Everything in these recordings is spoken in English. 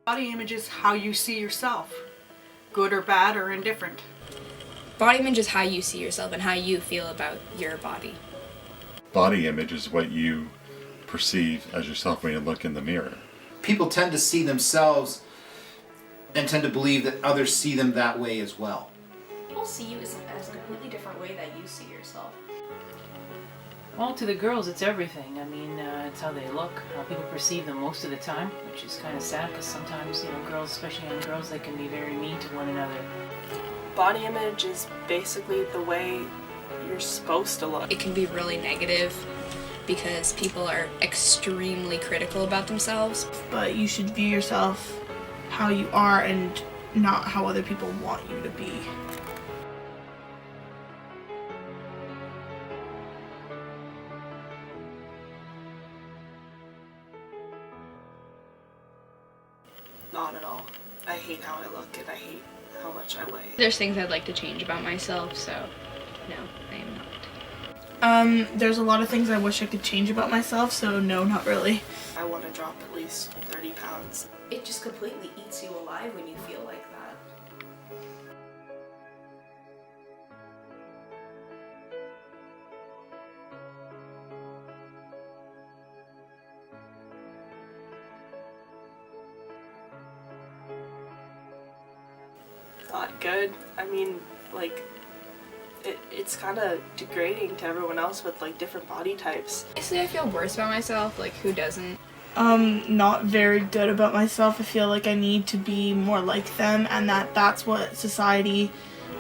Body image is how you see yourself, good or bad or indifferent. Body image is how you see yourself and how you feel about your body. Body image is what you perceive as yourself when you look in the mirror. People tend to see themselves and tend to believe that others see them that way as well. People see you as a completely different way that you see yourself. Well, to the girls, it's everything. I mean, it's how they look, how people perceive them most of the time, which is kind of sad because sometimes, girls, especially young girls, they can be very mean to one another. Body image is basically the way you're supposed to look. It can be really negative because people are extremely critical about themselves. But you should view yourself how you are and not how other people want you to be. Not at all. I hate how I look and I hate how much I weigh. There's things I'd like to change about myself, so no, I am not. There's a lot of things I wish I could change about myself, so no, not really. I want to drop at least 30 pounds. It just completely eats you alive when you feel like that. Not good. I mean, like, it's kind of degrading to everyone else with, like, different body types. Honestly, I feel worse about myself, like who doesn't? Not very good about myself. I feel like I need to be more like them, and that's what society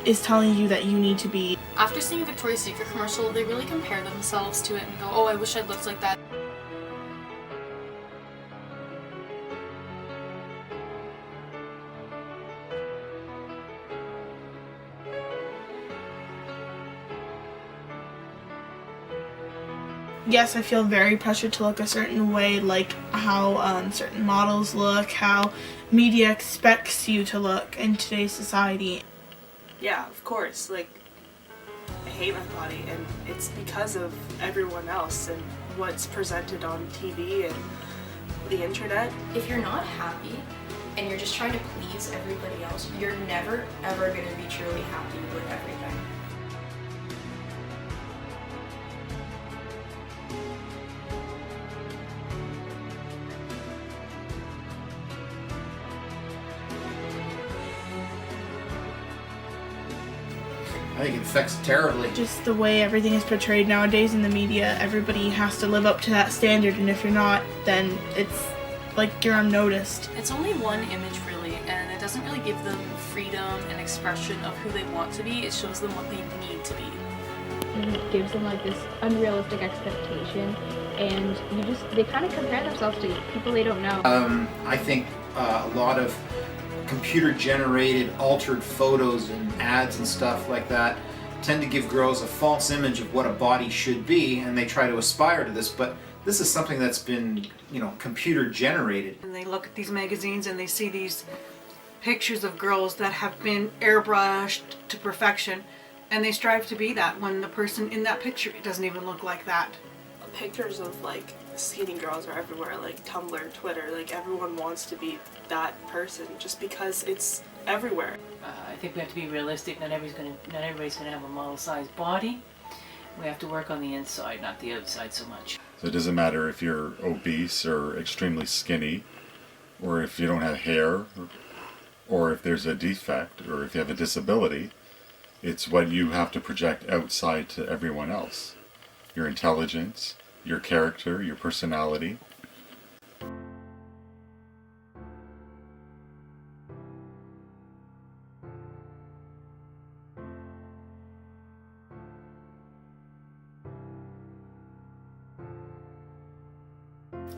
is telling you that you need to be. After seeing a Victoria's Secret commercial, they really compare themselves to it and go, oh, I wish I looked like that. Yes, I feel very pressured to look a certain way, like how certain models look, how media expects you to look in today's society. Yeah, of course. Like, I hate my body, and it's because of everyone else and what's presented on TV and the internet. If you're not happy and you're just trying to please everybody else, you're never ever going to be truly happy with everything. I think it affects it terribly. Just the way everything is portrayed nowadays in the media, everybody has to live up to that standard, and if you're not, then it's like you're unnoticed. It's only one image really, and it doesn't really give them freedom and expression of who they want to be. It shows them what they need to be. And it gives them like this unrealistic expectation, and they kind of compare themselves to people they don't know. I think a lot of computer-generated, altered photos and ads and stuff like that tend to give girls a false image of what a body should be, and they try to aspire to this, but this is something that's been, computer-generated. And they look at these magazines and they see these pictures of girls that have been airbrushed to perfection, and they strive to be that when the person in that picture doesn't even look like that. Pictures of, like, skinny girls are everywhere, like Tumblr, Twitter, like everyone wants to be that person just because it's everywhere. I think we have to be realistic. Not everybody's gonna have a model-sized body. We have to work on the inside, not the outside so much. So it doesn't matter if you're obese or extremely skinny, or if you don't have hair, or if there's a defect, or if you have a disability. It's what you have to project outside to everyone else. Your intelligence, your character, your personality.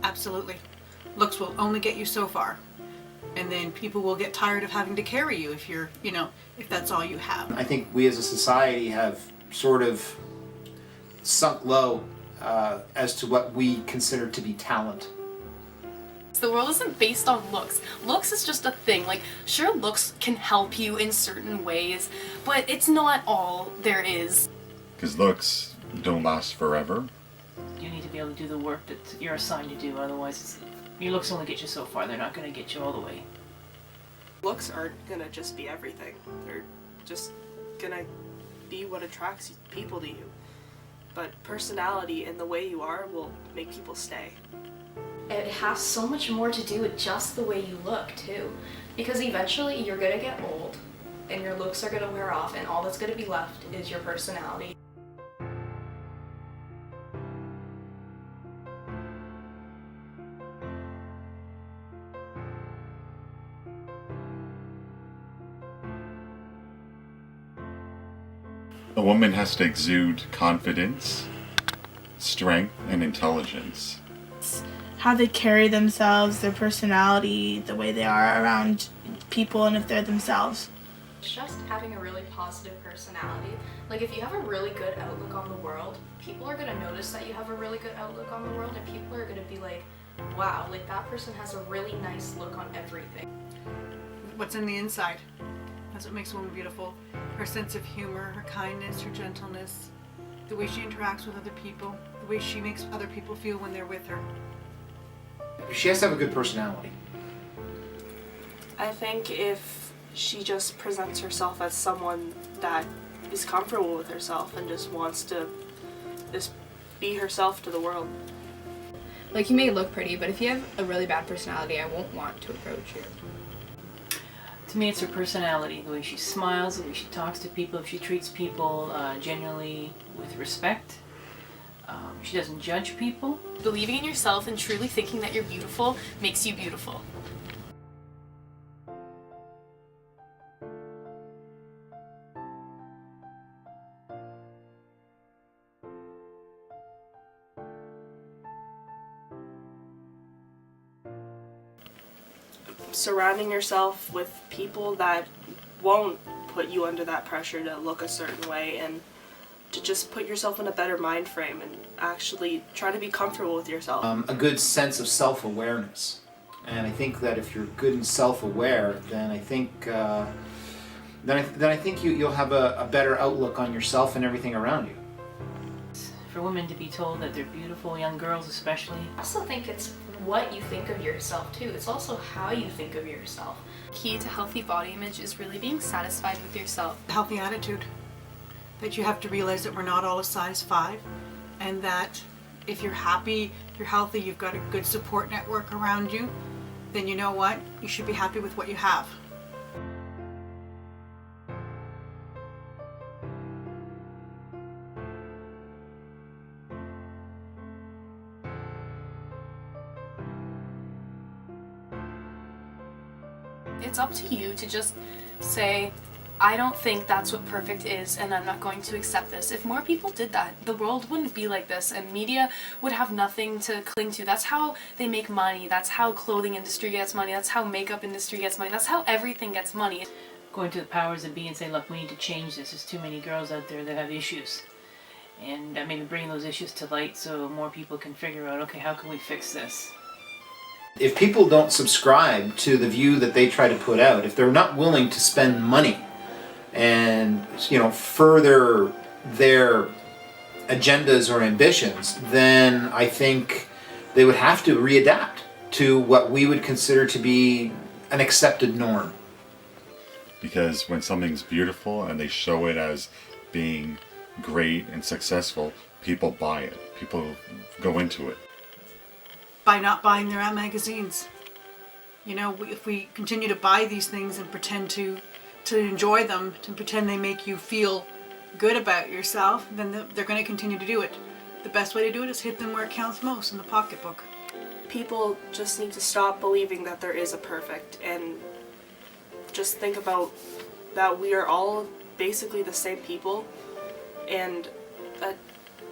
Absolutely. Looks will only get you so far. And then people will get tired of having to carry you if you're, if that's all you have. I think we as a society have sort of sunk low as to what we consider to be talent. The world isn't based on looks. Looks is just a thing. Like, sure, looks can help you in certain ways, but it's not all there is. Because looks don't last forever. You need to be able to do the work that you're assigned to do, otherwise your looks only get you so far. They're not going to get you all the way. Looks aren't gonna just be everything. They're just gonna be what attracts people to you. But personality and the way you are will make people stay. It has so much more to do with just the way you look too, because eventually you're gonna get old and your looks are gonna wear off and all that's gonna be left is your personality. A woman has to exude confidence, strength, and intelligence. How they carry themselves, their personality, the way they are around people, and if they're themselves. It's just having a really positive personality. Like if you have a really good outlook on the world, people are gonna notice that you have a really good outlook on the world, and people are gonna be like, wow, like that person has a really nice look on everything. What's in the inside? That's what makes a woman beautiful. Her sense of humor, her kindness, her gentleness, the way she interacts with other people, the way she makes other people feel when they're with her. She has to have a good personality. I think if she just presents herself as someone that is comfortable with herself and just wants to just be herself to the world. Like, you may look pretty, but if you have a really bad personality, I won't want to approach you. To me, it's her personality, the way she smiles, the way she talks to people, if she treats people genuinely with respect. She doesn't judge people. Believing in yourself and truly thinking that you're beautiful makes you beautiful. Surrounding yourself with people that won't put you under that pressure to look a certain way, and to just put yourself in a better mind frame and actually try to be comfortable with yourself. A good sense of self-awareness. And I think that if you're good and self-aware, then I think you'll have a better outlook on yourself and everything around you. For women to be told that they're beautiful, young girls especially. I also think it's what you think of yourself too. It's also how you think of yourself. Key to healthy body image is really being satisfied with yourself. A healthy attitude. That you have to realize that we're not all a size 5, and that if you're happy, you're healthy, you've got a good support network around you, then you know what? You should be happy with what you have. It's up to you to just say, I don't think that's what perfect is, and I'm not going to accept this. If more people did that, the world wouldn't be like this, and media would have nothing to cling to. That's how they make money. That's how clothing industry gets money. That's how makeup industry gets money. That's how everything gets money. Going to the powers that be and say, look, we need to change this. There's too many girls out there that have issues. And maybe bring those issues to light so more people can figure out, okay, how can we fix this? If people don't subscribe to the view that they try to put out, if they're not willing to spend money and further their agendas or ambitions, then I think they would have to readapt to what we would consider to be an accepted norm. Because when something's beautiful and they show it as being great and successful, people buy it. People go into it. By not buying their ad magazines. If we continue to buy these things and pretend to enjoy them, to pretend they make you feel good about yourself, then they're going to continue to do it. The best way to do it is hit them where it counts most, in the pocketbook. People just need to stop believing that there is a perfect, and just think about that we are all basically the same people, and that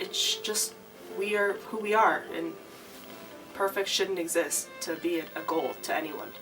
it's just we are who we are, and perfect shouldn't exist to be a goal to anyone.